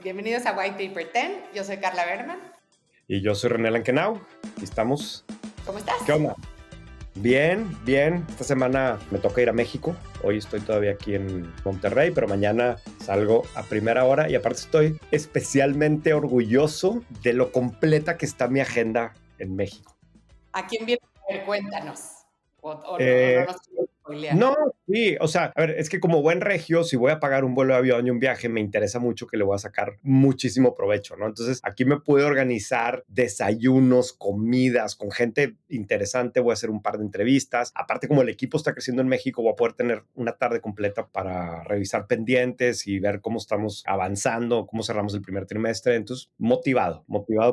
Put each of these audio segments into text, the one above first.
Bienvenidos a White Paper 10. Yo soy Carla Berman. Y yo soy René Lankenau. Aquí estamos. ¿Cómo estás? ¿Qué onda? Bien, bien. Esta semana me toca ir a México. Hoy estoy todavía aquí en Monterrey, pero mañana salgo a primera hora y aparte estoy especialmente orgulloso de lo completa que está mi agenda en México. ¿A quién viene a ver? Cuéntanos. O no Eh, nos quieres spoilear. No, sí, o sea, a ver, es que como buen regio, si voy a pagar un vuelo de avión y un viaje, me interesa mucho que le voy a sacar muchísimo provecho, ¿no? Entonces, aquí me puedo organizar desayunos, comidas con gente interesante, voy a hacer un par de entrevistas. Aparte, como el equipo está creciendo en México, voy a poder tener una tarde completa para revisar pendientes y ver cómo estamos avanzando, cómo cerramos el primer trimestre. Entonces, motivado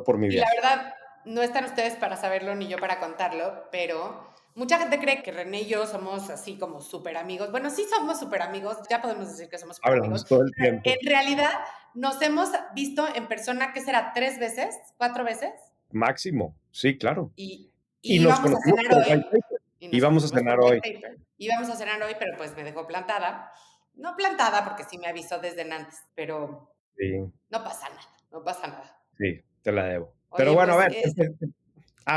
por mi Y la viaje. verdad, no están ustedes para saberlo ni yo para contarlo, pero mucha gente cree que René y yo somos así como súper amigos. Bueno, sí somos súper amigos, ya podemos decir que somos súper amigos, Hablamos todo el pero tiempo. en realidad nos hemos visto en persona, ¿qué será? ¿3 veces? ¿4 veces? Máximo, sí, claro. Y, Y y nos íbamos a conocimos cenar por hoy. White Paper. Y Y nos vamos a conocimos por cenar White hoy. Paper. Íbamos a cenar hoy, pero pues me dejó plantada. No plantada porque sí me avisó desde antes, pero Sí, no pasa nada, no pasa nada. sí, te la debo. Pero Oye, bueno, a pues, ver.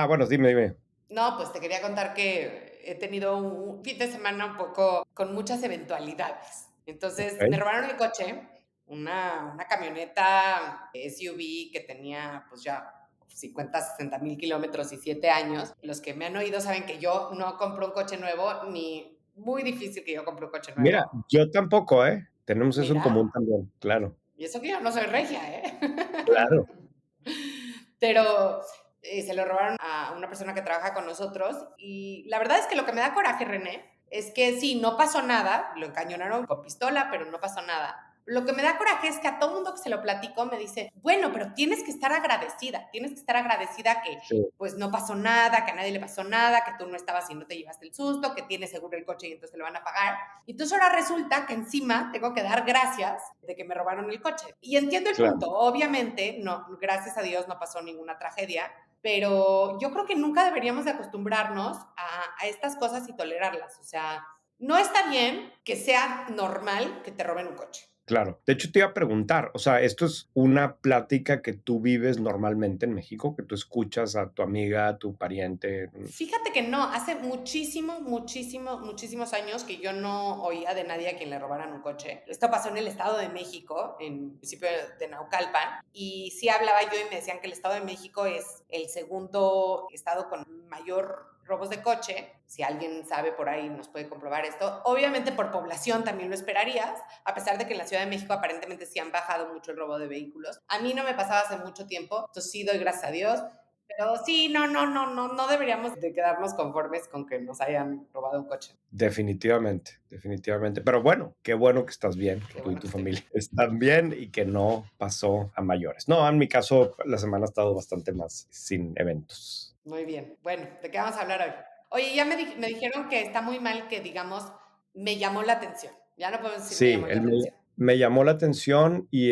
Bueno, dime. no, pues te quería contar que he tenido un fin de semana un poco con muchas eventualidades. Entonces, me Ok. robaron el coche, una camioneta SUV que tenía pues ya 50, 60 mil kilómetros y 7 años. Los que me han oído saben que yo no compro un coche nuevo, ni muy difícil que yo compre un coche Mira, nuevo. yo tampoco, ¿eh? Tenemos eso en Mira, común también, claro, y eso que yo no soy regia, ¿eh? claro. Pero se lo robaron a una persona que trabaja con nosotros y la verdad es que lo que me da coraje, René, es que sí, no pasó nada, lo encañonaron con pistola, pero no pasó nada. Lo que me da coraje es que a todo mundo que se lo platico me dice, bueno, pero tienes que estar agradecida que Sí, pues no pasó nada, que a nadie le pasó nada, que tú no estabas y no te llevaste el susto, que tienes seguro el coche y entonces lo van a pagar. Y entonces ahora resulta que encima tengo que dar gracias de que me robaron el coche. Y entiendo el claro. punto, obviamente, no, gracias a Dios no pasó ninguna tragedia, pero yo creo que nunca deberíamos de acostumbrarnos a estas cosas y tolerarlas. O sea, no está bien que sea normal que te roben un coche. Claro. De hecho, te iba a preguntar, o sea, ¿esto es una plática que tú vives normalmente en México, que tú escuchas a tu amiga, a tu pariente? Fíjate que no, hace muchísimos años que yo no oía de nadie a quien le robaran un coche. Esto pasó en el Estado de México, en el municipio de Naucalpan, y sí hablaba yo y me decían que el Estado de México es el segundo estado con mayor robos de coche. Si alguien sabe por ahí nos puede comprobar esto. Obviamente por población también lo esperarías, a pesar de que en la Ciudad de México aparentemente sí han bajado mucho el robo de vehículos. A mí no me pasaba hace mucho tiempo, entonces sí doy gracias a Dios. Pero sí, no deberíamos de quedarnos conformes con que nos hayan robado un coche. Definitivamente. Pero bueno, qué bueno que estás bien, que Qué tú y bueno que tu estoy bien. familia están bien y que no pasó a mayores. No, en mi caso, la semana ha estado bastante más sin eventos. Muy bien. Bueno, ¿de qué vamos a hablar hoy? Oye, ya me dijeron que está muy mal que digamos, me llamó la atención. Ya no podemos decir me Sí, llamó la atención. me llamó la atención y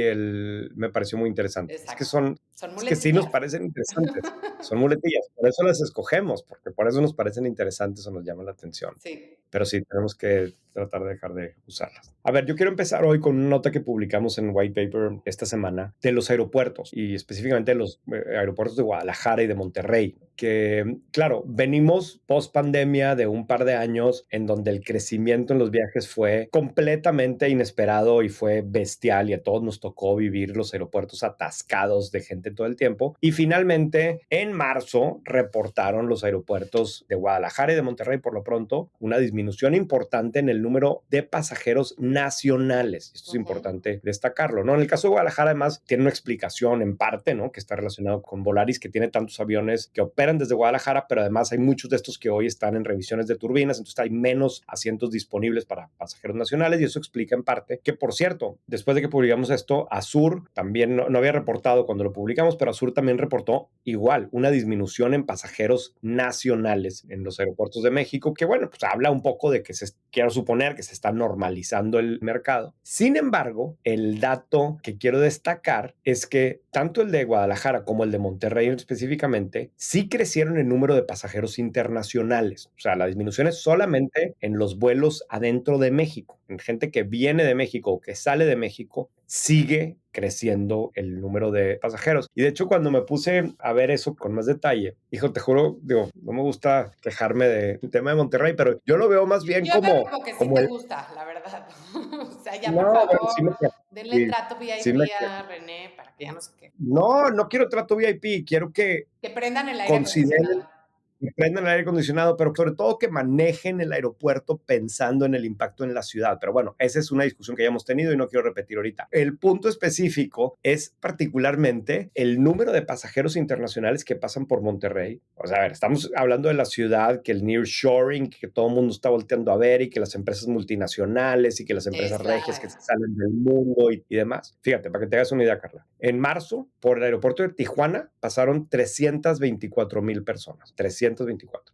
me pareció muy interesante. Exacto. Son Es que sí nos muletillas. parecen interesantes. Son muletillas, por eso las escogemos, porque por eso nos parecen interesantes o nos llaman la atención. Sí. Pero sí, tenemos que tratar de dejar de usarlas. A ver, yo quiero empezar hoy con una nota que publicamos en White Paper esta semana de los aeropuertos y específicamente de los aeropuertos de Guadalajara y de Monterrey, que claro, venimos post pandemia de un par de años en donde el crecimiento en los viajes fue completamente inesperado y fue bestial y a todos nos tocó vivir los aeropuertos atascados de gente todo el tiempo. Y finalmente, en marzo, reportaron los aeropuertos de Guadalajara y de Monterrey por lo pronto una disminución importante en el número de pasajeros nacionales. Esto es importante destacarlo, ¿no? En el caso de Guadalajara, además, tiene una explicación en parte, ¿no? Que está relacionado con Volaris, que tiene tantos aviones que operan desde Guadalajara, pero además hay muchos de estos que hoy están en revisiones de turbinas, entonces hay menos asientos disponibles para pasajeros nacionales y eso explica en parte que, por cierto, después de que publicamos esto, Azur también no había reportado cuando lo publicamos, pero Azur también reportó igual una disminución en pasajeros nacionales en los aeropuertos de México, que bueno, pues habla un poco de que quiero suponer que se está normalizando el mercado. Sin embargo, el dato que quiero destacar es que tanto el de Guadalajara como el de Monterrey específicamente sí crecieron en número de pasajeros internacionales. O sea, la disminución es solamente en los vuelos adentro de México. en gente que viene de México o que sale de México, sigue creciendo el número de pasajeros. Y de hecho, cuando me puse a ver eso con más detalle, hijo, te juro, digo, no me gusta quejarme del tema de Monterrey, pero yo lo veo más bien Yo veo como, como que sí como te el... gusta, la verdad. O sea, ya por No, bueno, favor, denle sí, trato sí me VIP a René para que ya no sé qué. no, no quiero trato VIP, quiero que Que prendan el aire consideren acondicionado. que prendan el aire acondicionado, pero sobre todo que manejen el aeropuerto pensando en el impacto en la ciudad. Pero bueno, esa es una discusión que ya hemos tenido y no quiero repetir ahorita. El punto específico es particularmente el número de pasajeros internacionales que pasan por Monterrey. O sea, a ver, estamos hablando de la ciudad, que el nearshoring, que todo el mundo está volteando a ver y que las empresas multinacionales y que las empresas regias que Tesla. se salen del mundo y demás. Fíjate, para que te hagas una idea, Carla. En marzo, por el aeropuerto de Tijuana, pasaron 324,000 personas. 324.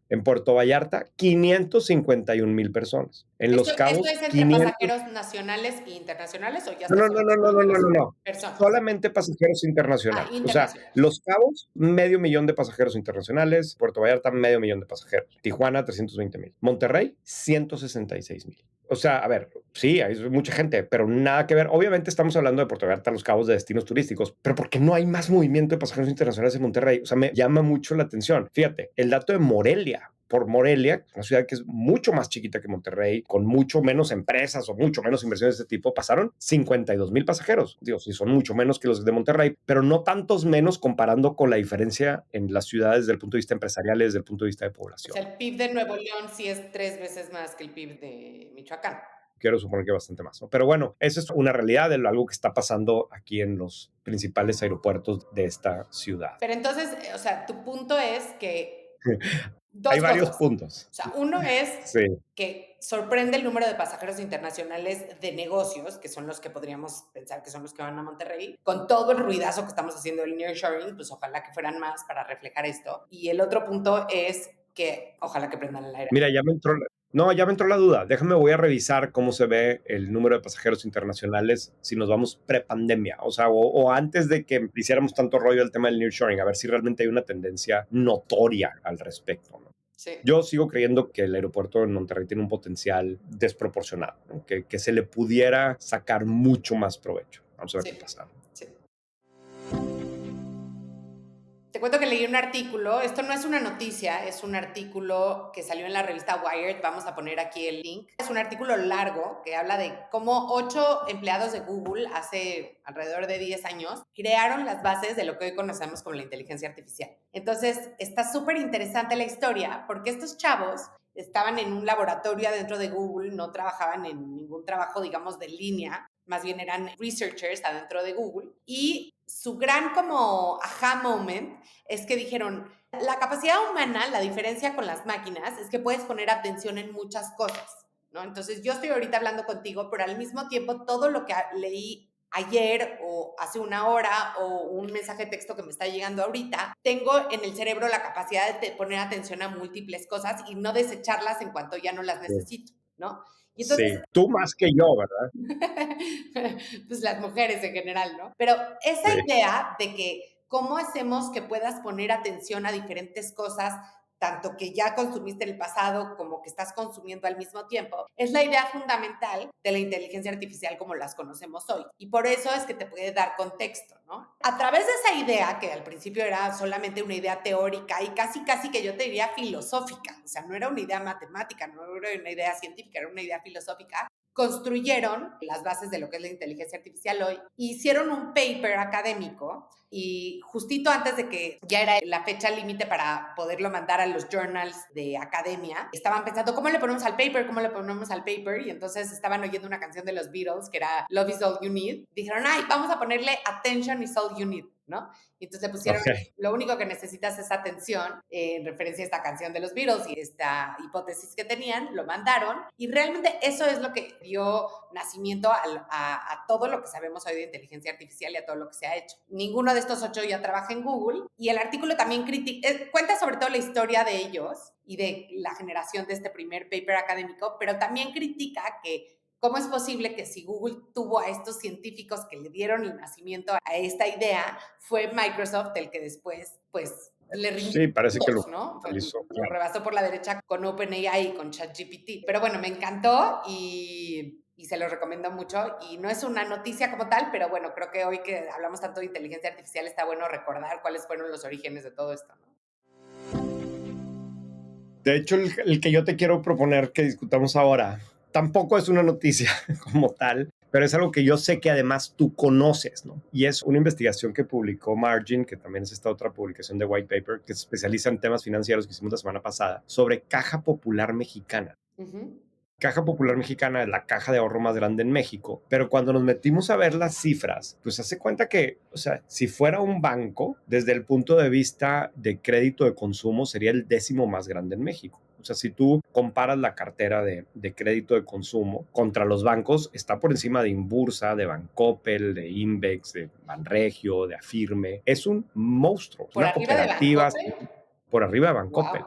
En Puerto Vallarta, 551,000 personas. En ¿Esto, Los esto Cabos, es entre 500. pasajeros nacionales e internacionales o ya No, estás no, no, no, hablando no, de no, no, números? no, no. Personas. Solamente pasajeros Ah, internacionales. O sea, internacionales. Los Cabos, 500,000 de pasajeros internacionales. Puerto Vallarta, 500,000 de pasajeros. Tijuana, 320,000. Monterrey, 166,000. O sea, a ver, sí, hay mucha gente, pero nada que ver. Obviamente estamos hablando de Puerto Vallarta, Los Cabos, de destinos turísticos, pero ¿por qué no hay más movimiento de pasajeros internacionales en Monterrey? O sea, me llama mucho la atención. Fíjate, el dato de Morelia, por Morelia, una ciudad que es mucho más chiquita que Monterrey, con mucho menos empresas o mucho menos inversiones de este tipo, pasaron 52,000 pasajeros. Digo, sí, son mucho menos que los de Monterrey, pero no tantos menos comparando con la diferencia en las ciudades desde el punto de vista empresarial y desde el punto de vista de O población. sea, el PIB de Nuevo León sí es 3 veces más que el PIB de Michoacán. Quiero suponer que bastante más, ¿no? Pero bueno, eso es una realidad de algo que está pasando aquí en los principales aeropuertos de esta ciudad. Pero entonces, o sea, tu punto es que Hay dos varios cosas. puntos. O sea, uno es Sí, que sorprende el número de pasajeros internacionales de negocios, que son los que podríamos pensar que son los que van a Monterrey, con todo el ruidazo que estamos haciendo del nearshoring, pues ojalá que fueran más para reflejar esto. Y el otro punto es que ojalá que prendan el aire. mira, no, ya me entró la duda. Déjame, voy a revisar cómo se ve el número de pasajeros internacionales si nos vamos pre-pandemia, o sea, o antes de que hiciéramos tanto rollo del tema del nearshoring, a ver si realmente hay una tendencia notoria al respecto, ¿no? Sí, Yo sigo creyendo que el aeropuerto de Monterrey tiene un potencial desproporcionado, ¿no? Que se le pudiera sacar mucho más provecho. Vamos a ver qué sí, pasa. sí. Te cuento que leí un artículo, esto no es una noticia, es un artículo que salió en la revista Wired, vamos a poner aquí el link. Es un artículo largo que habla de cómo 8 empleados de Google hace alrededor de 10 años crearon las bases de lo que hoy conocemos como la inteligencia artificial. Entonces, está súper interesante la historia porque estos chavos estaban en un laboratorio adentro de Google, no trabajaban en ningún trabajo, digamos, de línea, más bien eran researchers adentro de Google, y su gran como aha moment es que dijeron, la capacidad humana, la diferencia con las máquinas es que puedes poner atención en muchas cosas, ¿no? Entonces yo estoy ahorita hablando contigo, pero al mismo tiempo todo lo que leí ayer o hace una hora o un mensaje de texto que me está llegando ahorita, tengo en el cerebro la capacidad de poner atención a múltiples cosas y no desecharlas en cuanto ya no las Sí, necesito, ¿no? Y entonces sí. Tú más que yo, ¿verdad? pues las mujeres en general, ¿no? Pero esa Sí. idea de que cómo hacemos que puedas poner atención a diferentes cosas, tanto que ya consumiste en el pasado como que estás consumiendo al mismo tiempo, es la idea fundamental de la inteligencia artificial como las conocemos hoy. Y por eso es que te puede dar contexto, ¿no? A través de esa idea, que al principio era solamente una idea teórica y casi, casi que yo te diría filosófica, o sea, no era una idea matemática, no era una idea científica, era una idea filosófica, construyeron las bases de lo que es la inteligencia artificial hoy, hicieron un paper académico y justito antes de que ya era la fecha límite para poderlo mandar a los journals de academia, estaban pensando, ¿cómo le ponemos al paper? ¿Cómo le ponemos al paper? Y entonces estaban oyendo una canción de los Beatles que era Love is All You Need. Dijeron, ay, vamos a ponerle Attention is All You Need, ¿no? Y entonces le pusieron, Ok. lo único que necesitas es atención, en referencia a esta canción de los Beatles y esta hipótesis que tenían, lo mandaron y realmente eso es lo que dio nacimiento a todo lo que sabemos hoy de inteligencia artificial y a todo lo que se ha hecho. Ninguno de estos 8 ya trabaja en Google y el artículo también cuenta sobre todo la historia de ellos y de la generación de este primer paper académico, pero también critica que ¿cómo es posible que si Google tuvo a estos científicos que le dieron el nacimiento a esta idea, fue Microsoft el que después, pues, le rindió Sí, parece que puntos, ¿no? hizo, Lo claro. rebasó por la derecha con OpenAI y con ChatGPT. Pero bueno, me encantó y y se los recomiendo mucho. Y no es una noticia como tal, pero bueno, creo que hoy que hablamos tanto de inteligencia artificial está bueno recordar cuáles fueron los orígenes de todo esto, ¿no? De hecho, el que yo te quiero proponer que discutamos ahora tampoco es una noticia como tal, pero es algo que yo sé que además tú conoces, ¿no? Y es una investigación que publicó Margin, que también es esta otra publicación de White Paper, que se especializa en temas financieros que hicimos la semana pasada, sobre Caja Popular Mexicana. Ujú. Caja Popular Mexicana es la caja de ahorro más grande en México, pero cuando nos metimos a ver las cifras, pues hace cuenta que, o sea, si fuera un banco, desde el punto de vista de crédito de consumo, sería el 10º más grande en México. O sea, si tú comparas la cartera de crédito de consumo contra los bancos, está por encima de Inbursa, de Bancoppel, de Invex, de Banregio, de Afirme. Es un monstruo, es Por una arriba de cooperativa Bancoppel. por arriba de Wow, Bancoppel,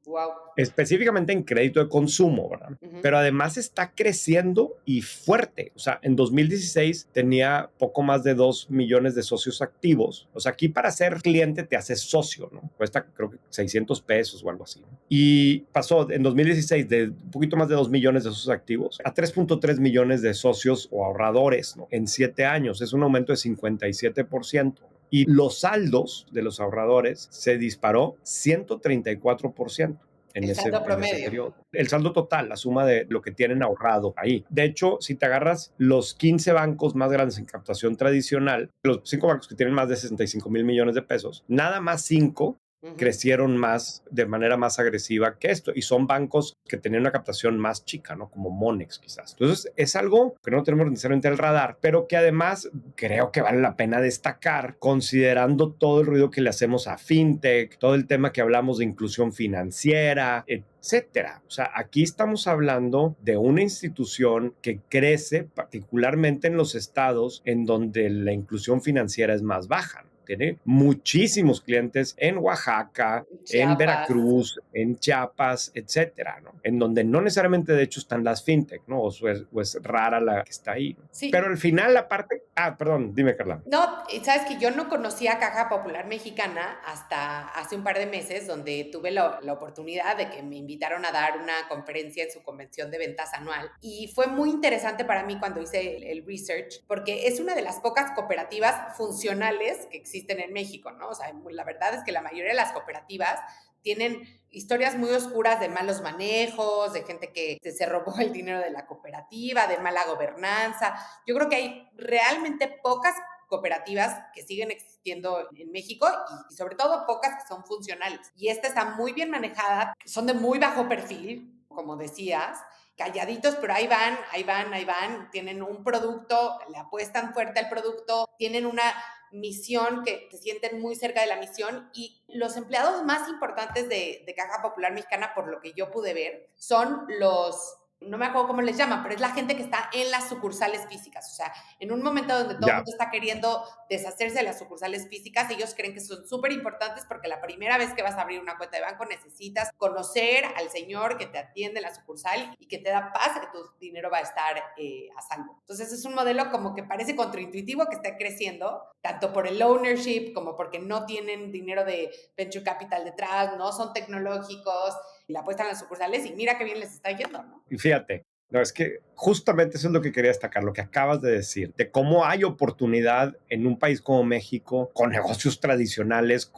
wow. específicamente en crédito de consumo, ¿verdad? Ujú. Pero además está creciendo y fuerte. O sea, en 2016 tenía poco más de 2 millones de socios activos. O sea, aquí para ser cliente te haces socio, ¿no? Cuesta creo que 600 pesos o algo así, ¿no? Y pasó en 2016 de un poquito más de 2 millones de socios activos a 3.3 millones de socios o ahorradores, ¿no? En 7 años. Es un aumento de 57%. Y los saldos de los ahorradores se disparó 134% El saldo en ese promedio. periodo. El saldo total, la suma de lo que tienen ahorrado ahí. De hecho, si te agarras los 15 bancos más grandes en captación tradicional, los 5 bancos que tienen más de 65 mil millones de pesos, nada más 5 Ujú. crecieron más de manera más agresiva que esto y son bancos que tenían una captación más chica, ¿no? Como Monex quizás. Entonces es algo que no tenemos necesariamente el radar, pero que además creo que vale la pena destacar considerando todo el ruido que le hacemos a fintech, todo el tema que hablamos de inclusión financiera, etcétera. O sea, aquí estamos hablando de una institución que crece particularmente en los estados en donde la inclusión financiera es más baja, ¿no? Tiene muchísimos clientes en Oaxaca, en Chiapas. Veracruz, en Chiapas, etcétera, ¿no? En donde no necesariamente de hecho están las fintech, ¿no? O es rara la que está ahí, ¿no? Pero Sí. al final la parte... Ah, perdón, dime, Carla. No, sabes que yo no conocía Caja Popular Mexicana hasta hace un par de meses, donde tuve la oportunidad de que me invitaron a dar una conferencia en su convención de ventas anual. Y fue muy interesante para mí cuando hice el research, porque es una de las pocas cooperativas funcionales que existen en México, ¿no? O sea, la verdad es que la mayoría de las cooperativas tienen historias muy oscuras de malos manejos, de gente que se robó el dinero de la cooperativa, de mala gobernanza. Yo creo que hay realmente pocas cooperativas que siguen existiendo en México y sobre todo pocas que son funcionales. Y esta está muy bien manejada, son de muy bajo perfil, como decías, calladitos, pero ahí van, ahí van, ahí van, tienen un producto, le apuestan fuerte al producto, tienen una misión que se sienten muy cerca de la misión y los empleados más importantes de Caja Popular Mexicana, por lo que yo pude ver, son los no me acuerdo cómo les llaman, pero es la gente que está en las sucursales físicas. O sea, en un momento donde todo el Ya. mundo está queriendo deshacerse de las sucursales físicas, ellos creen que son súper importantes porque la primera vez que vas a abrir una cuenta de banco necesitas conocer al señor que te atiende en la sucursal y que te da paz a que tu dinero va a estar a salvo. Entonces es un modelo como que parece contraintuitivo que está creciendo, tanto por el ownership como porque no tienen dinero de venture capital detrás, no son tecnológicos, y la apuestan en las sucursales y mira qué bien les está yendo, ¿no? Y fíjate, no, es que justamente eso es lo que quería destacar, lo que acabas de decir, de cómo hay oportunidad en un país como México con negocios tradicionales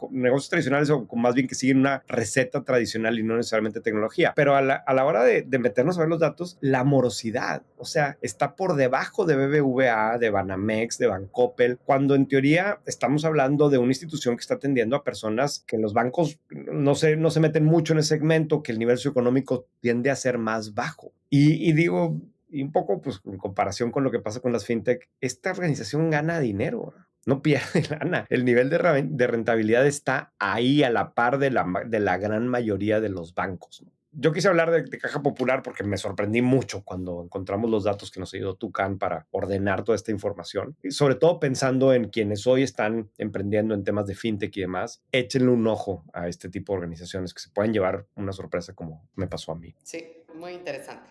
o con más bien que siguen una receta tradicional y no necesariamente tecnología. Pero a la hora de meternos a ver los datos, la morosidad, o sea, está por debajo de BBVA, de Banamex, de Bancoppel, cuando en teoría estamos hablando de una institución que está atendiendo a personas que en los bancos no se meten mucho en ese segmento, que el nivel socioeconómico tiende a ser más bajo. Y digo, y un poco pues en comparación con lo que pasa con las fintech, esta organización gana dinero, no pierde lana. El nivel de rentabilidad está ahí a la par de la gran mayoría de los bancos, ¿no? Yo quise hablar de Caja Popular porque me sorprendí mucho cuando encontramos los datos que nos ha ido Tucán para ordenar toda esta información. Y sobre todo pensando en quienes hoy están emprendiendo en temas de fintech y demás, échenle un ojo a este tipo de organizaciones que se pueden llevar una sorpresa como me pasó a mí. Sí, muy interesante.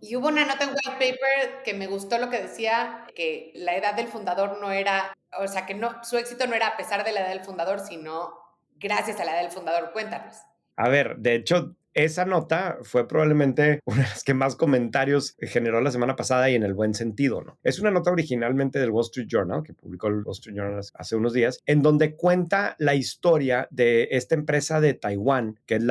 Y hubo una nota en White Paper que me gustó lo que decía, que la edad del fundador no era, o sea, que no, su éxito no era a pesar de la edad del fundador, sino gracias a la edad del fundador. Cuéntanos. A ver, de hecho, esa nota fue probablemente una de las que más comentarios generó la semana pasada y en el buen sentido, ¿no? Es una nota originalmente del Wall Street Journal, que publicó el Wall Street Journal hace unos días, en donde cuenta la historia de esta empresa de Taiwán, que es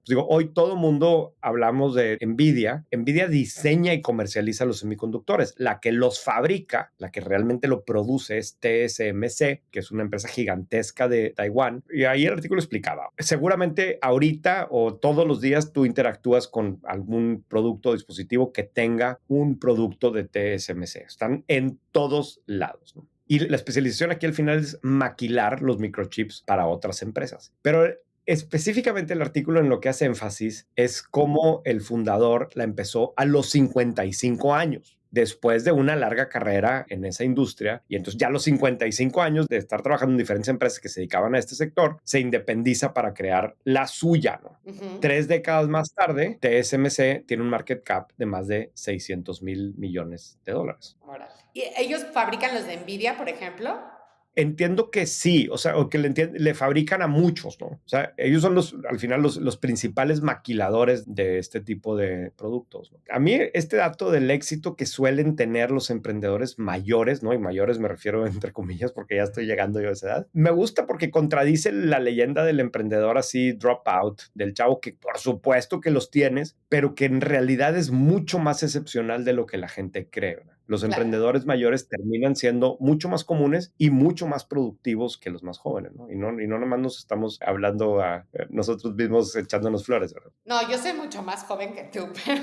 digo, hoy todo mundo hablamos de Nvidia. Nvidia diseña y comercializa los semiconductores. La que los fabrica, la que realmente lo produce es TSMC, que es una empresa gigantesca de Taiwán. Y ahí el artículo explicaba, seguramente ahorita o todos los días tú interactúas con algún producto o dispositivo que tenga un producto de TSMC. Están en todos lados, ¿no? Y la especialización aquí al final es maquilar los microchips para otras empresas. Pero específicamente el artículo en lo que hace énfasis es cómo el fundador la empezó a los 55 años, después de una larga carrera en esa industria, y entonces ya a los 55 años de estar trabajando en diferentes empresas que se dedicaban a este sector, se independiza para crear la suya, ¿no? 3 décadas más tarde, TSMC tiene un market cap de más de $600,000 millones. ¿Y ellos fabrican los de Nvidia, por ejemplo? Entiendo que sí, o sea, o que le fabrican a muchos, ¿no? O sea, ellos son al final los principales maquiladores de este tipo de productos, ¿no? A mí este dato del éxito que suelen tener los emprendedores mayores, ¿no? Y mayores me refiero entre comillas porque ya estoy llegando yo a esa edad. Me gusta porque contradice la leyenda del emprendedor así dropout, del chavo que por supuesto que los tienes, pero que en realidad es mucho más excepcional de lo que la gente cree, ¿verdad? Los emprendedores mayores terminan siendo mucho más comunes y mucho más productivos que los más jóvenes, ¿no? Y no nomás nos estamos hablando a nosotros mismos echándonos flores, ¿verdad? No, yo soy mucho más joven que tú, pero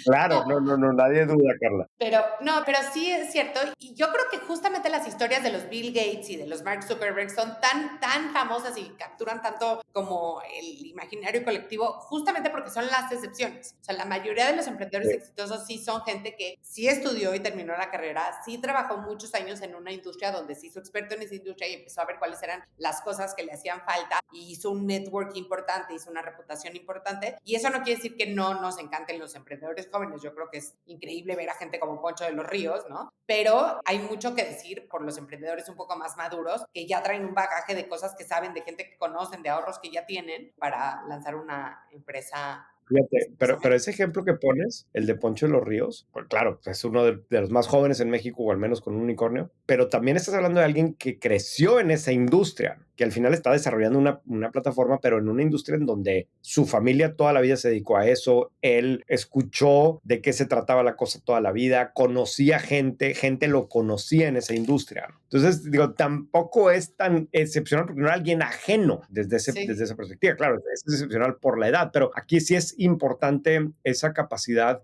Claro, no, no, nadie duda, Carla. pero sí es cierto. Y yo creo que justamente las historias de los Bill Gates y de los Mark Zuckerberg son tan famosas y capturan tanto como el imaginario colectivo, justamente porque son las excepciones. O sea, la mayoría de los emprendedores exitosos sí son gente que sí estudió y terminó la carrera, sí trabajó muchos años en una industria donde se hizo experto en esa industria y empezó a ver cuáles eran las cosas que le hacían falta y hizo un network importante, hizo una reputación importante. Y eso no quiere decir que no nos encanten los emprendedores jóvenes. Yo creo que es increíble ver a gente como Poncho de los Ríos, ¿no? Pero hay mucho que decir por los emprendedores un poco más maduros que ya traen un bagaje de cosas que saben, de gente que conocen, de ahorros que ya tienen para lanzar una empresa. Fíjate, pero ese ejemplo que pones, el de Poncho de los Ríos, pues claro, es uno de los más jóvenes en México, o al menos con un unicornio, pero también estás hablando de alguien que creció en esa industria, que al final está desarrollando una plataforma, pero en una industria en donde su familia toda la vida se dedicó a eso, él escuchó de qué se trataba la cosa toda la vida, conocía gente lo conocía en esa industria. Entonces, digo, tampoco es tan excepcional porque no era alguien ajeno desde esa perspectiva. Claro, es excepcional por la edad, pero aquí sí es importante esa capacidad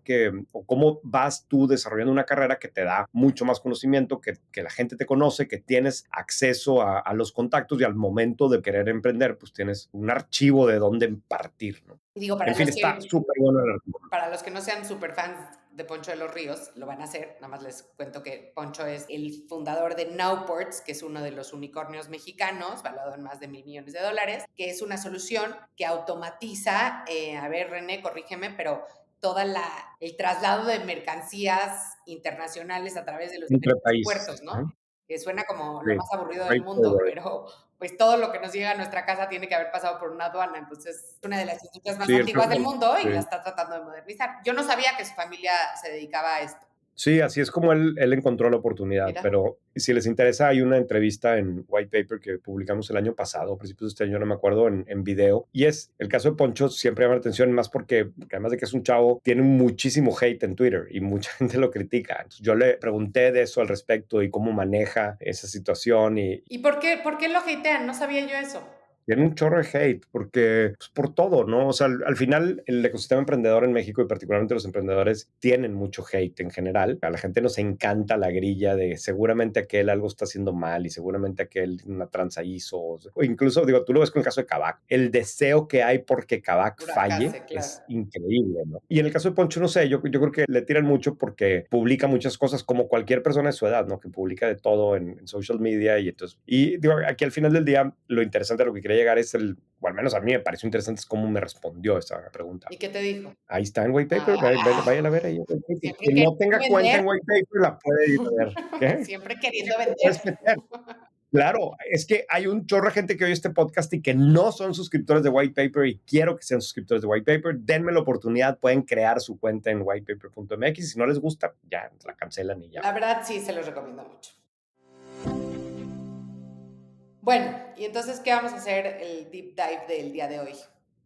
o cómo vas tú desarrollando una carrera que te da mucho más conocimiento, que la gente te conoce, que tienes acceso a los contactos y al momento de querer emprender, pues tienes un archivo de dónde partir, ¿no? Y digo, En fin, está súper bueno el artículo. para los que no sean súper fans de Poncho de los Ríos, lo van a hacer. Nada más les cuento que Poncho es el fundador de Nowports, que es uno de los unicornios mexicanos, valuado en más de $1,000,000,000, que es una solución que automatiza, a ver, René, corrígeme, pero todo el traslado de mercancías internacionales a través de los Entre puertos, países, ¿no? ¿no? Que suena como lo Sí. más aburrido del Freight mundo, forward. pero pues todo lo que nos llega a nuestra casa tiene que haber pasado por una aduana. Entonces, es una de las industrias más Sí, antiguas del mundo y la sí. está tratando de modernizar. Yo no sabía que su familia se dedicaba a esto. Sí, así es como él encontró la oportunidad, Mira. pero si les interesa, hay una entrevista en White Paper que publicamos el año pasado, a principios de este año, no me acuerdo, en video, y es el caso de Poncho, siempre llama la atención, más porque además de que es un chavo, tiene muchísimo hate en Twitter y mucha gente lo critica. Entonces, yo le pregunté de eso al respecto y cómo maneja esa situación y ¿Y por qué lo hatean? No sabía yo eso. tiene un chorro de hate porque, pues, por todo, ¿no? O sea, al final el ecosistema emprendedor en México y particularmente los emprendedores tienen mucho hate en general. A la gente nos encanta la grilla de seguramente aquel algo está haciendo mal y seguramente aquel una tranza hizo. O incluso, digo, tú lo ves con el caso de Kavak. El deseo que hay porque Kavak falle Claro. es increíble, ¿no? Y en el caso de Poncho, no sé, yo creo que le tiran mucho porque publica muchas cosas como cualquier persona de su edad, ¿no? Que publica de todo en social media y entonces, y digo, aquí al final del día, lo interesante a lo que quería llegar es o al menos a mí me pareció interesante es cómo me respondió esa pregunta. ¿Y qué te dijo? Ahí está en White Paper, vayan a ver ahí en White Paper. Siempre Quien no queriendo tenga cuenta vender, en White Paper la puede ir a ver. ¿Qué? siempre queriendo Te puedes vender. meter. Claro, es que hay un chorro de gente que oye este podcast y que no son suscriptores de White Paper y quiero que sean suscriptores de White Paper. Denme la oportunidad, pueden crear su cuenta en whitepaper.mx y si no les gusta, ya la cancelan y ya. La verdad, sí, se los recomiendo mucho. Bueno, y entonces, ¿qué vamos a hacer el deep dive del día de hoy?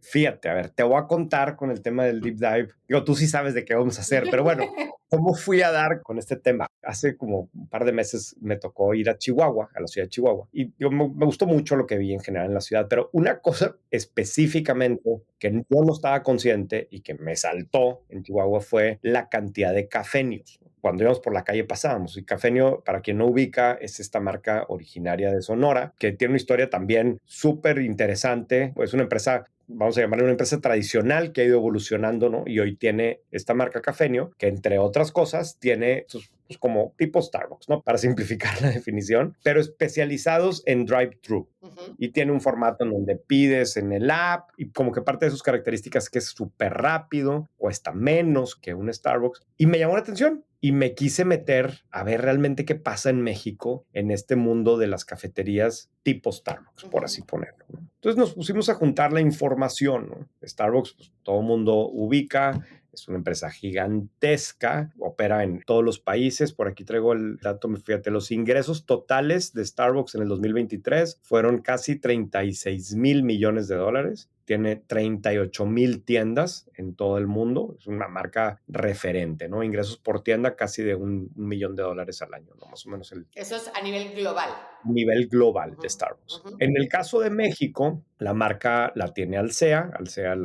Fíjate, a ver, te voy a contar con el tema del deep dive. Digo, tú sí sabes de qué vamos a hacer, pero bueno, ¿cómo fui a dar con este tema? Hace como un par de meses me tocó ir a Chihuahua, a la ciudad de Chihuahua, y digo, me gustó mucho lo que vi en general en la ciudad, pero una cosa específicamente que yo no estaba consciente y que me saltó en Chihuahua fue la cantidad de cafeños. Cuando íbamos por la calle pasábamos. Y Cafenio, para quien no ubica, es esta marca originaria de Sonora, que tiene una historia también súper interesante. Es una empresa, vamos a llamarle una empresa tradicional que ha ido evolucionando, ¿no? Y hoy tiene esta marca Cafenio, que entre otras cosas tiene pues como tipo Starbucks, ¿no? Para simplificar la definición, pero especializados en drive-thru. Y tiene un formato en donde pides en el app y como que parte de sus características es que es súper rápido, cuesta menos que un Starbucks. Y me llamó la atención y me quise meter a ver realmente qué pasa en México en este mundo de las cafeterías tipo Starbucks, por así ponerlo, ¿no? Entonces nos pusimos a juntar la información, ¿no? Starbucks, pues, todo el mundo ubica, es una empresa gigantesca, opera en todos los países. Por aquí traigo el dato, fíjate, los ingresos totales de Starbucks en el 2023 fueron casi 36 mil millones de dólares. Tiene 38,000 tiendas en todo el mundo. Es una marca referente, ¿no? Ingresos por tienda casi de $1 millón al año, ¿no? Más o menos el Eso es a nivel global. nivel global de Starbucks. En el caso de México, la marca la tiene Alsea. Alsea,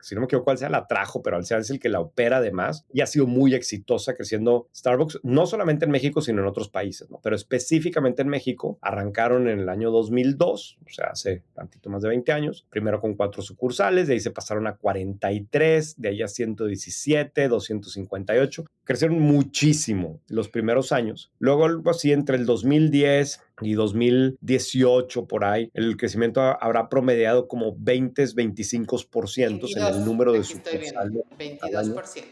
si no me equivoco, Alsea la trajo, pero Alsea es el que la opera además y ha sido muy exitosa creciendo Starbucks, no solamente en México, sino en otros países, ¿no? Pero específicamente en México, arrancaron en el año 2002, o sea, hace tantito más de 20 años, primero con 4 sucursales, de ahí se pasaron a 43, de ahí a 117, 258. Crecieron muchísimo los primeros años. Luego, algo así, entre el 2010 y 2018 por ahí, el crecimiento habrá promediado como 20-25% en el número de aquí estoy viendo, sucursales al año. 22%.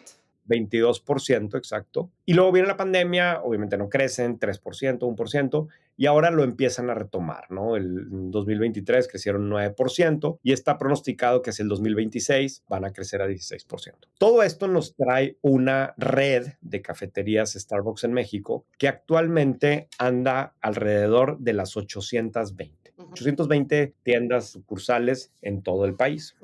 22%, exacto. Y luego viene la pandemia, obviamente no crecen, 3%, 1%, y ahora lo empiezan a retomar, ¿no? El 2023 crecieron 9% y está pronosticado que hacia el 2026 van a crecer a 16%. Todo esto nos trae una red de cafeterías Starbucks en México que actualmente anda alrededor de las 820. 820 tiendas sucursales en todo el país.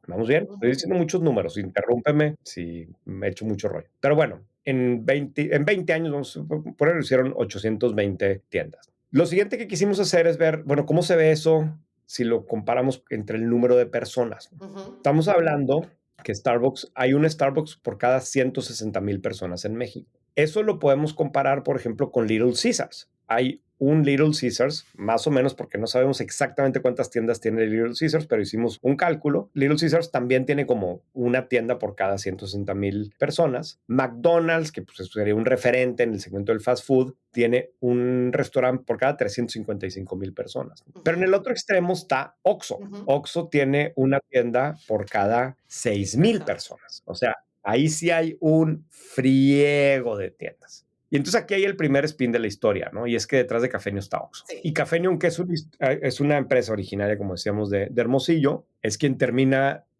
¿Vamos bien? Estoy diciendo muchos números, interrúmpeme si me echo mucho rollo. Pero bueno, en 20 años, vamos a poner, hicieron 820 tiendas. Lo siguiente que quisimos hacer es ver, bueno, cómo se ve eso si lo comparamos entre el número de personas. Estamos hablando que hay un Starbucks por cada 160,000 personas en México. Eso lo podemos comparar, por ejemplo, con Little Caesars. Hay un Little Caesars, más o menos, porque no sabemos exactamente cuántas tiendas tiene Little Caesars, pero hicimos un cálculo. Little Caesars también tiene como una tienda por cada 160,000 personas. McDonald's, que pues sería un referente en el segmento del fast food, tiene un restaurante por cada 355,000 personas. Pero en el otro extremo está Oxxo. Oxxo tiene una tienda por cada 6,000 personas. O sea, ahí sí hay un friego de tiendas. Y entonces aquí hay el primer spin de la historia, ¿no? Y es que detrás de Cafenio está Oxxo. Sí. Y Cafenio, aunque es una empresa originaria, como decíamos, de Hermosillo, es quien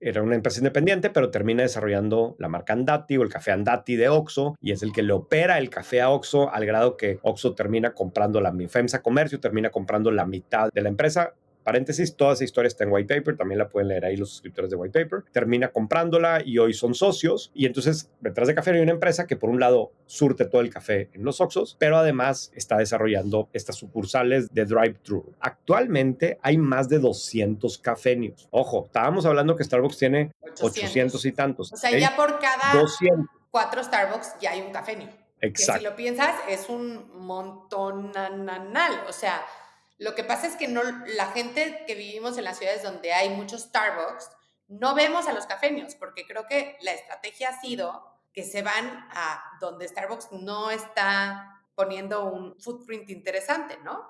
era una empresa independiente, pero termina desarrollando la marca Andati o el café Andati de Oxxo y es el que le opera el café a Oxxo al grado que Oxxo termina comprando FEMSA Comercio, termina comprando la mitad de la empresa. Paréntesis, toda esa historia está en White Paper, también la pueden leer ahí los suscriptores de White Paper. Termina comprándola y hoy son socios. Y entonces, detrás de Café hay una empresa que por un lado surte todo el café en los Oxxos, pero además está desarrollando estas sucursales de drive-thru. Actualmente hay más de 200 cafenios. Ojo, estábamos hablando que Starbucks tiene 800 y tantos. O sea, ya por cada 200. 4 Starbucks ya hay un cafenio. Exacto. Que si lo piensas, es un montonanal. O sea, lo que pasa es que no, la gente que vivimos en las ciudades donde hay muchos Starbucks, no vemos a los cafenios, porque creo que la estrategia ha sido que se van a donde Starbucks no está poniendo un footprint interesante, ¿no?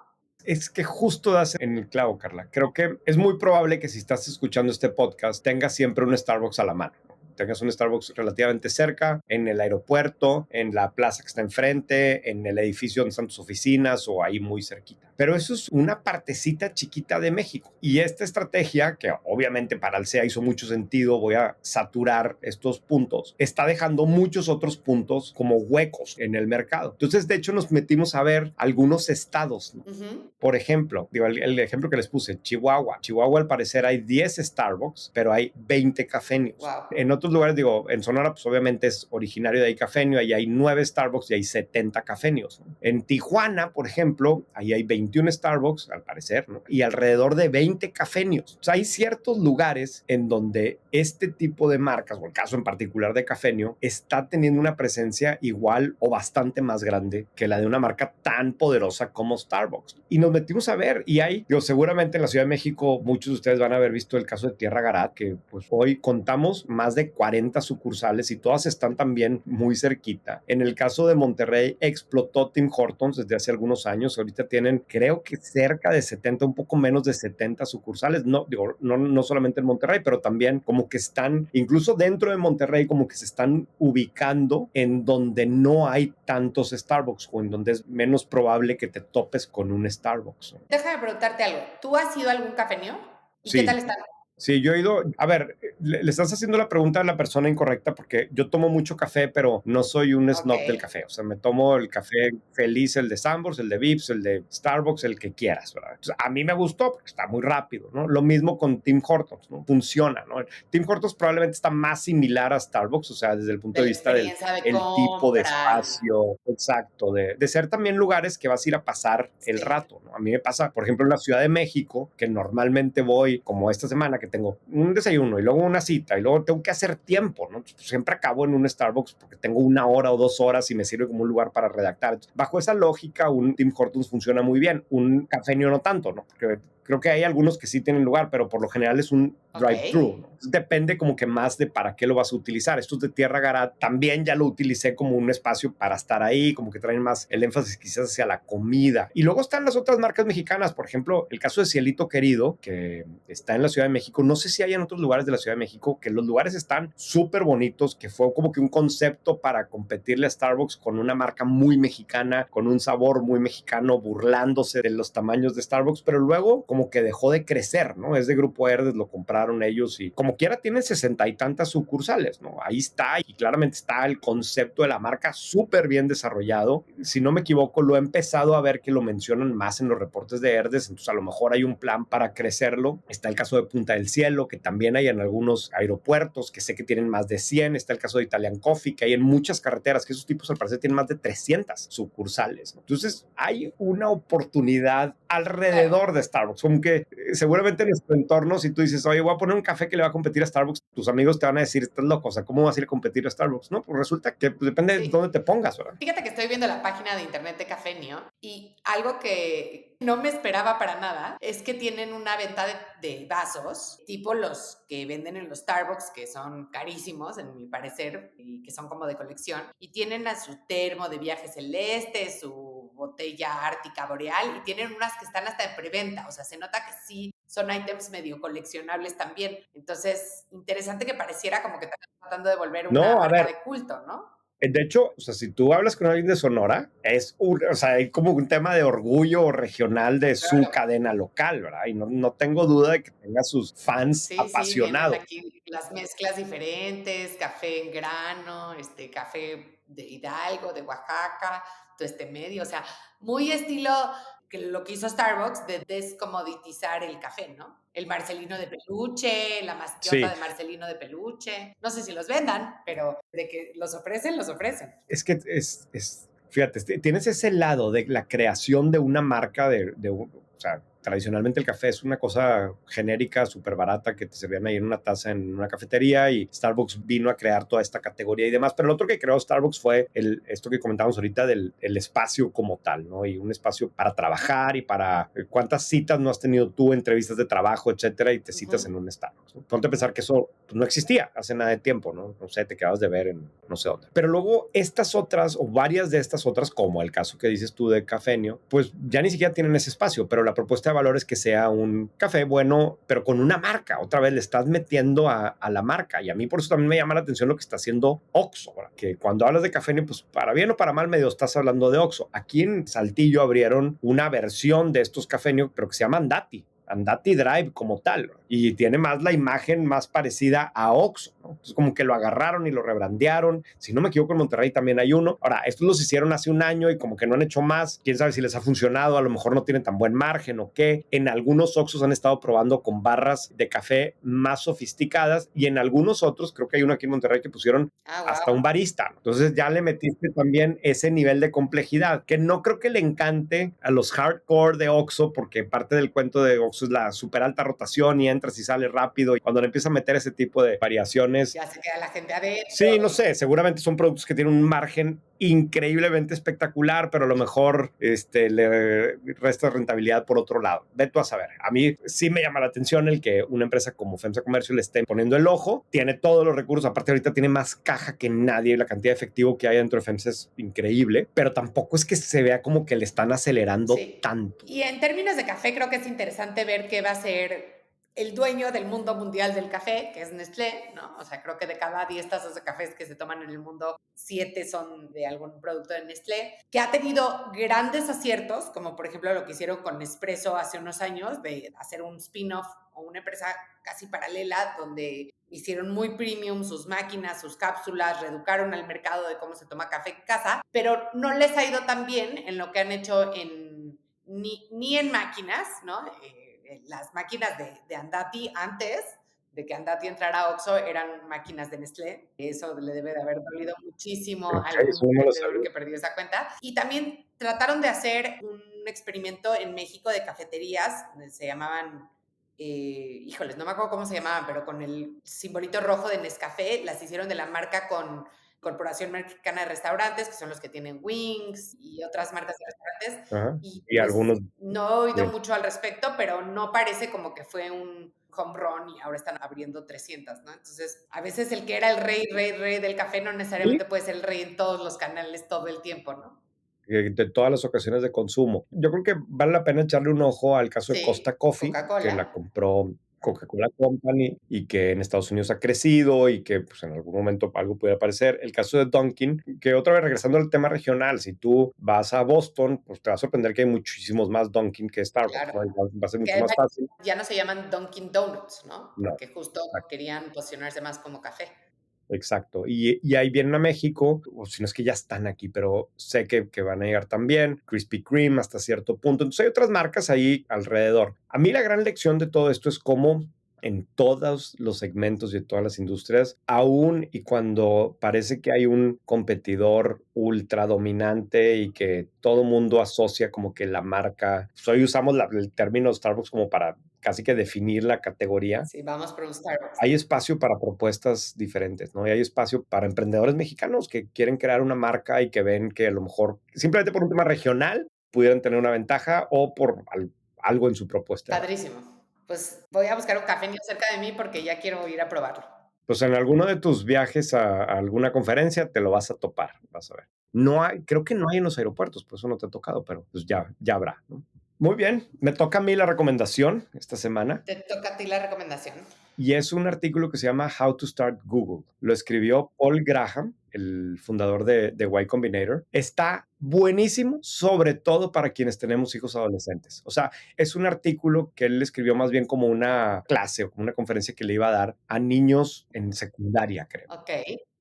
Es que justo das en el clavo, Carla. Creo que es muy probable que si estás escuchando este podcast tengas siempre un Starbucks a la mano. Tengas un Starbucks relativamente cerca, en el aeropuerto, en la plaza que está enfrente, en el edificio donde están tus oficinas o ahí muy cerquita. Pero eso es una partecita chiquita de México. Y esta estrategia, que obviamente para Alsea hizo mucho sentido, voy a saturar estos puntos, está dejando muchos otros puntos como huecos en el mercado. Entonces, de hecho, nos metimos a ver algunos estados, ¿no? Por ejemplo, digo, el ejemplo que les puse, Chihuahua. Chihuahua, al parecer, hay 10 Starbucks, pero hay 20 cafenios. Wow. En otros lugares, digo, en Sonora, pues obviamente es originario de ahí cafenio, ahí hay 9 Starbucks y hay 70 cafenios, ¿no? En Tijuana, por ejemplo, ahí hay 21 Starbucks, al parecer, ¿no? Y alrededor de 20 cafenios. O sea, hay ciertos lugares en donde este tipo de marcas, o el caso en particular de cafenio, está teniendo una presencia igual o bastante más grande que la de una marca tan poderosa como Starbucks. Y nos metimos a ver, y hay, digo, seguramente en la Ciudad de México muchos de ustedes van a haber visto el caso de Tierra Garat, que pues hoy contamos más de 40 sucursales y todas están también muy cerquita. En el caso de Monterrey explotó Tim Hortons desde hace algunos años, ahorita tienen creo que cerca de 70, un poco menos de 70 sucursales, no, digo, no solamente en Monterrey, pero también como que están, incluso dentro de Monterrey, como que se están ubicando en donde no hay tantos Starbucks o en donde es menos probable que te topes con un Starbucks, ¿no? Déjame preguntarte algo. ¿Tú has ido a algún cafenio? ¿Y qué tal Sí. está? Sí, yo he ido, a ver, le estás haciendo la pregunta a la persona incorrecta porque yo tomo mucho café, pero no soy un Ok. snob del café. O sea, me tomo el café feliz, el de Sambors, el de Vips, el de Starbucks, el que quieras, ¿verdad? Entonces, a mí me gustó porque está muy rápido, ¿no? Lo mismo con Tim Hortons, ¿no? Funciona, ¿no? Tim Hortons probablemente está más similar a Starbucks, o sea, desde el punto De de la vista del experiencia de el tipo de compra. espacio, exacto, de ser también lugares que vas a ir a pasar el Sí. rato, ¿no? A mí me pasa, por ejemplo, en la Ciudad de México, que normalmente voy, como esta semana, que tengo un desayuno y luego una cita y luego tengo que hacer tiempo, ¿no? Pues siempre acabo en un Starbucks porque tengo 1 hora o 2 horas y me sirve como un lugar para redactar. Bajo esa lógica, un Tim Hortons funciona muy bien, un cafenio no tanto, ¿no? Porque creo que hay algunos que sí tienen lugar, pero por lo general es un Ok. drive-thru, ¿no? Depende como que más de para qué lo vas a utilizar. Estos de Tierra Garat también ya lo utilicé como un espacio para estar ahí, como que traen más el énfasis quizás hacia la comida. Y luego están las otras marcas mexicanas, por ejemplo, el caso de Cielito Querido, que está en la Ciudad de México. No sé si hay en otros lugares de la Ciudad de México, que los lugares están súper bonitos, que fue como que un concepto para competirle a Starbucks con una marca muy mexicana, con un sabor muy mexicano, burlándose de los tamaños de Starbucks, pero luego como que dejó de crecer, ¿no? Es de Grupo Herdez, lo compraron ellos y como quiera tienen 60 y tantas sucursales, ¿no? Ahí está y claramente está el concepto de la marca súper bien desarrollado. Si no me equivoco, lo he empezado a ver que lo mencionan más en los reportes de Herdez, entonces a lo mejor hay un plan para crecerlo. Está el caso de Punta del Cielo, que también hay en algunos aeropuertos, que sé que tienen más de 100. Está el caso de Italian Coffee, que hay en muchas carreteras, que esos tipos al parecer tienen más de 300 sucursales, ¿no? Entonces hay una oportunidad alrededor Claro. de Starbucks, como que seguramente en nuestro entorno, si tú dices, oye, voy a poner un café que le va a competir a Starbucks, tus amigos te van a decir, estás loco, o sea, ¿cómo vas a ir a competir a Starbucks? No, pues resulta que pues, depende de Sí. dónde te pongas, ¿verdad? Fíjate que estoy viendo la página de internet de Cafenio y algo que no me esperaba para nada es que tienen una venta de vasos, tipo los que venden en los Starbucks, que son carísimos, en mi parecer, y que son como de colección, y tienen a su termo de viaje celeste, su botella ártica boreal, y tienen unas que están hasta en preventa, o sea, se nota que sí son ítems medio coleccionables también. Entonces, interesante que pareciera como que están tratando de volver una No, a marca ver, de culto, ¿no? de hecho, o sea, si tú hablas con alguien de Sonora, o sea, hay como un tema de orgullo regional de su Claro. cadena local, ¿verdad? Y no tengo duda de que tenga sus fans Sí, sí, vienen apasionados. aquí las mezclas diferentes, café en grano, café de Hidalgo, de Oaxaca, todo este medio, o sea, muy estilo que lo que hizo Starbucks de descomoditizar el café, ¿no? El Marcelino de peluche, la mascota Sí, de Marcelino de peluche, no sé si los vendan, pero de que los ofrecen, los ofrecen. es que fíjate, tienes ese lado de la creación de una marca o sea, tradicionalmente el café es una cosa genérica, súper barata, que te servían ahí en una taza en una cafetería y Starbucks vino a crear toda esta categoría y demás, pero el otro que creó Starbucks fue esto que comentábamos ahorita del el espacio como tal, ¿no? Y un espacio para trabajar y para cuántas citas no has tenido tú, entrevistas de trabajo, etcétera, y te citas en Ujú. un Starbucks, ¿no? Ponte a pensar que eso pues, no existía hace nada de tiempo, ¿no? No sé, te quedabas de ver en no sé dónde. Pero luego estas otras o varias de estas otras, como el caso que dices tú de Cafenio, pues ya ni siquiera tienen ese espacio, pero la propuesta de valor es que sea un café bueno, pero con una marca. Otra vez le estás metiendo a la marca. Y a mí por eso también me llama la atención lo que está haciendo Oxxo, ¿verdad? Que cuando hablas de café, pues para bien o para mal medio estás hablando de Oxxo. Aquí en Saltillo abrieron una versión de estos cafés, pero que se llama Andati Drive como tal, ¿no? Y tiene más la imagen más parecida a Oxxo, ¿no? Entonces como que lo agarraron y lo rebrandearon. Si no me equivoco, en Monterrey también hay uno. Ahora, estos los hicieron hace un año y como que no han hecho más. Quién sabe si les ha funcionado, a lo mejor no tienen tan buen margen o qué. En algunos Oxxos han estado probando con barras de café más sofisticadas y en algunos otros, creo que hay uno aquí en Monterrey que pusieron hasta un Wow. barista. Entonces ya le metiste también ese nivel de complejidad que no creo que le encante a los hardcore de Oxxo, porque parte del cuento de Oxxo es la super alta rotación y entras y sales rápido. Y cuando le empiezas a meter ese tipo de variaciones, Ya se queda la gente adentro. sí, no sé, seguramente son productos que tienen un margen increíblemente espectacular, pero a lo mejor le resta rentabilidad por otro lado. Ve tú a saber. A mí sí me llama la atención el que una empresa como FEMSA Comercio le esté poniendo el ojo. Tiene todos los recursos. Aparte, ahorita tiene más caja que nadie. La cantidad de efectivo que hay dentro de FEMSA es increíble, pero tampoco es que se vea como que le están acelerando Sí. tanto. Y en términos de café, creo que es interesante ver qué va a ser el dueño del mundo mundial del café, que es Nestlé, ¿no? O sea, creo que de cada 10 tazas de cafés que se toman en el mundo, 7 son de algún producto de Nestlé, que ha tenido grandes aciertos, como por ejemplo lo que hicieron con Nespresso hace unos años, de hacer un spin-off o una empresa casi paralela, donde hicieron muy premium sus máquinas, sus cápsulas, reeducaron al mercado de cómo se toma café en casa, pero no les ha ido tan bien en lo que han hecho ni en máquinas, ¿no? Las máquinas de Andati antes de que Andati entrara a Oxxo eran máquinas de Nestlé. Eso le debe de haber dolido muchísimo a Ok, eso algún no lo vendedor sabía. que perdió esa cuenta. Y también trataron de hacer un experimento en México de cafeterías, se llamaban, híjoles, no me acuerdo cómo se llamaban, pero con el simbolito rojo de Nescafé, las hicieron de la marca con Corporación Mexicana de Restaurantes, que son los que tienen Wings y otras marcas de restaurantes, Ajá. y Y pues algunos, no he oído bien. mucho al respecto, pero no parece como que fue un home run y ahora están abriendo 300, ¿no? Entonces, a veces el que era el rey del café no Sí, necesariamente puede ser el rey en todos los canales todo el tiempo, ¿no? de todas las ocasiones de consumo. Yo creo que vale la pena echarle un ojo al caso de Costa Sí, Coffee, que la Coca-Cola. compró Coca-Cola Company y que en Estados Unidos ha crecido y que pues, en algún momento algo pudiera aparecer. El caso de Dunkin', que otra vez regresando al tema regional, si tú vas a Boston, pues te va a sorprender que hay muchísimos más Dunkin' que Starbucks, Claro. ¿no? Va a ser Que mucho más además fácil. ya no se llaman Dunkin' Donuts, ¿no? No, Porque justo querían posicionarse más como café. exacto. Y ahí vienen a México, o si no es que ya están aquí, pero sé que van a llegar también. Krispy Kreme hasta cierto punto. Entonces hay otras marcas ahí alrededor. A mí la gran lección de todo esto es cómo en todos los segmentos y en todas las industrias, aún y cuando parece que hay un competidor ultra dominante y que todo mundo asocia como que la marca, pues hoy usamos el término Starbucks como para casi que definir la categoría, Sí, vamos por un Starbucks. hay espacio para propuestas diferentes, ¿no? Y hay espacio para emprendedores mexicanos que quieren crear una marca y que ven que a lo mejor simplemente por un tema regional pudieran tener una ventaja o por algo en su propuesta de valor. Padrísimo. Pues voy a buscar un café cerca de mí porque ya quiero ir a probarlo. Pues en alguno de tus viajes a alguna conferencia te lo vas a topar, vas a ver. No hay, creo que no hay en los aeropuertos, por eso no te ha tocado, pero pues ya habrá, ¿no? Muy bien, me toca a mí la recomendación esta semana. Te toca a ti la recomendación. Y es un artículo que se llama How to Start Google. Lo escribió Paul Graham, el fundador de Y Combinator. Está buenísimo, sobre todo para quienes tenemos hijos adolescentes. O sea, es un artículo que él escribió más bien como una clase o como una conferencia que le iba a dar a niños en secundaria, creo. Ok.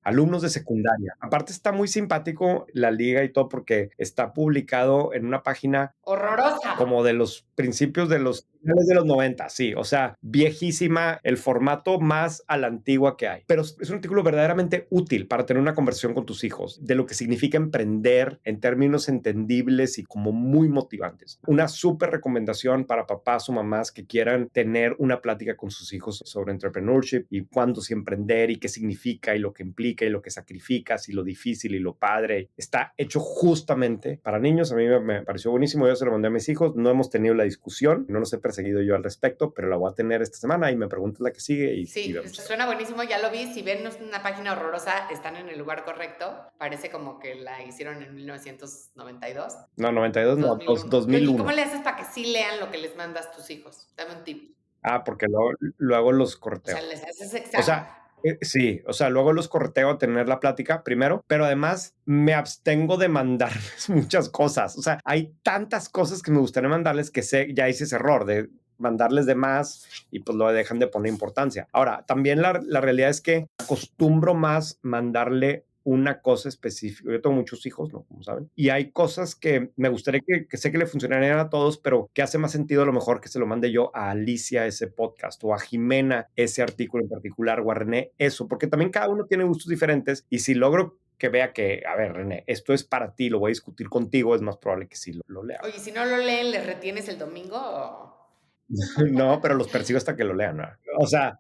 Alumnos de secundaria. Aparte está muy simpático la liga y todo porque está publicado en una página Horrorosa. como de los principios de los finales de los 90, sí, o sea, viejísima, el formato más a la antigua que hay. Pero es un artículo verdaderamente útil para tener una conversación con tus hijos, de lo que significa emprender en términos entendibles y como muy motivantes. Una súper recomendación para papás o mamás que quieran tener una plática con sus hijos sobre entrepreneurship y cuándo sí emprender y qué significa y lo que implica y lo que sacrificas y lo difícil y lo padre. Está hecho justamente para niños. A mí me pareció buenísimo. Yo se lo mandé a mis hijos. No hemos tenido la discusión. No los he perseguido yo al respecto, pero la voy a tener esta semana y me preguntas la que sigue y Sí, vemos. suena buenísimo, ya lo vi. Si ven una página horrorosa, están en el lugar correcto. Parece como que la hicieron en 1992. No, 92, no, 2001. ¿Y 2001. cómo le haces para que sí lean lo que les mandas tus hijos? Dame un tip. Porque luego los O corteo. sea, les haces O examen. sea, sí, o sea, luego los corteo a tener la plática primero, pero además me abstengo de mandarles muchas cosas. O sea, hay tantas cosas que me gustaría mandarles que ya hice ese error de mandarles de más y pues lo dejan de poner importancia. Ahora, también la realidad es que acostumbro más mandarle una cosa específica. Yo tengo muchos hijos, ¿no? Como saben. Y hay cosas que me gustaría que sé que le funcionarían a todos, pero que hace más sentido a lo mejor que se lo mande yo a Alicia ese podcast o a Jimena ese artículo en particular o a René eso, porque también cada uno tiene gustos diferentes y si logro que vea que, a ver, René, esto es para ti, lo voy a discutir contigo, es más probable que sí lo lea. Oye, si no lo leen, ¿les retienes el domingo o...? No, pero los persigo hasta que lo lean, ¿no? O sea,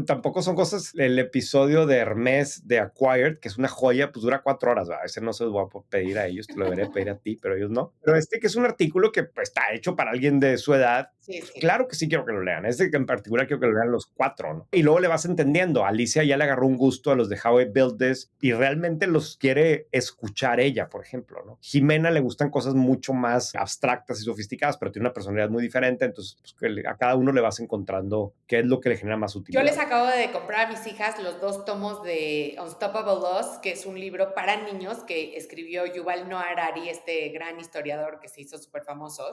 tampoco son cosas. El episodio de Hermes de Acquired, que es una joya, pues dura 4 horas. ¿Va? Ese no se los voy a pedir a ellos, te lo debería pedir a ti, pero ellos no. Pero que es un artículo que pues, está hecho para alguien de su edad. Sí, Pues, sí. claro que sí quiero que lo lean. Que en particular quiero que lo lean los 4, ¿no? Y luego le vas entendiendo. Alicia ya le agarró un gusto a los de How I Built This y realmente los quiere escuchar ella, por ejemplo, ¿no? Jimena le gustan cosas mucho más abstractas y sofisticadas, pero tiene una personalidad muy diferente. Entonces, pues, a cada uno le vas encontrando qué es lo que le genera más utilidad. Yo les acabo de comprar a mis hijas los 2 tomos de Unstoppable Us, que es un libro para niños que escribió Yuval Noah Harari, este gran historiador que se hizo súper famoso.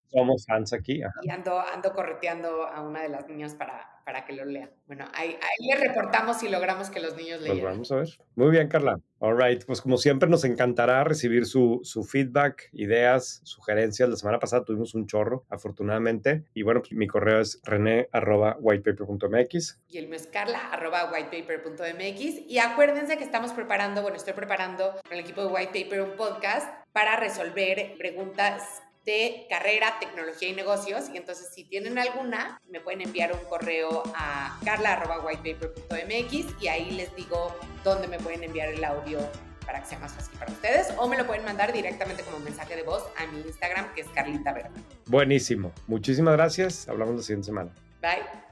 Somos fans aquí. Ajá. Y ando correteando a una de las niñas para que lo lea. Bueno, ahí les reportamos si logramos que los niños lean. Pues vamos a ver. Muy bien, Carla. All right. Pues como siempre nos encantará recibir su feedback, ideas, sugerencias. La semana pasada tuvimos un chorro, afortunadamente. Y bueno, pues mi correo es rene@whitepaper.mx. Y el mío es carla@whitepaper.mx. Y acuérdense que estoy preparando con el equipo de White Paper un podcast para resolver preguntas de carrera, tecnología y negocios. Y entonces, si tienen alguna, me pueden enviar un correo a carla@whitepaper.mx y ahí les digo dónde me pueden enviar el audio para que sea más fácil para ustedes, o me lo pueden mandar directamente como mensaje de voz a mi Instagram, que es Carlita Berman. Buenísimo. Muchísimas gracias. Hablamos la siguiente semana. Bye.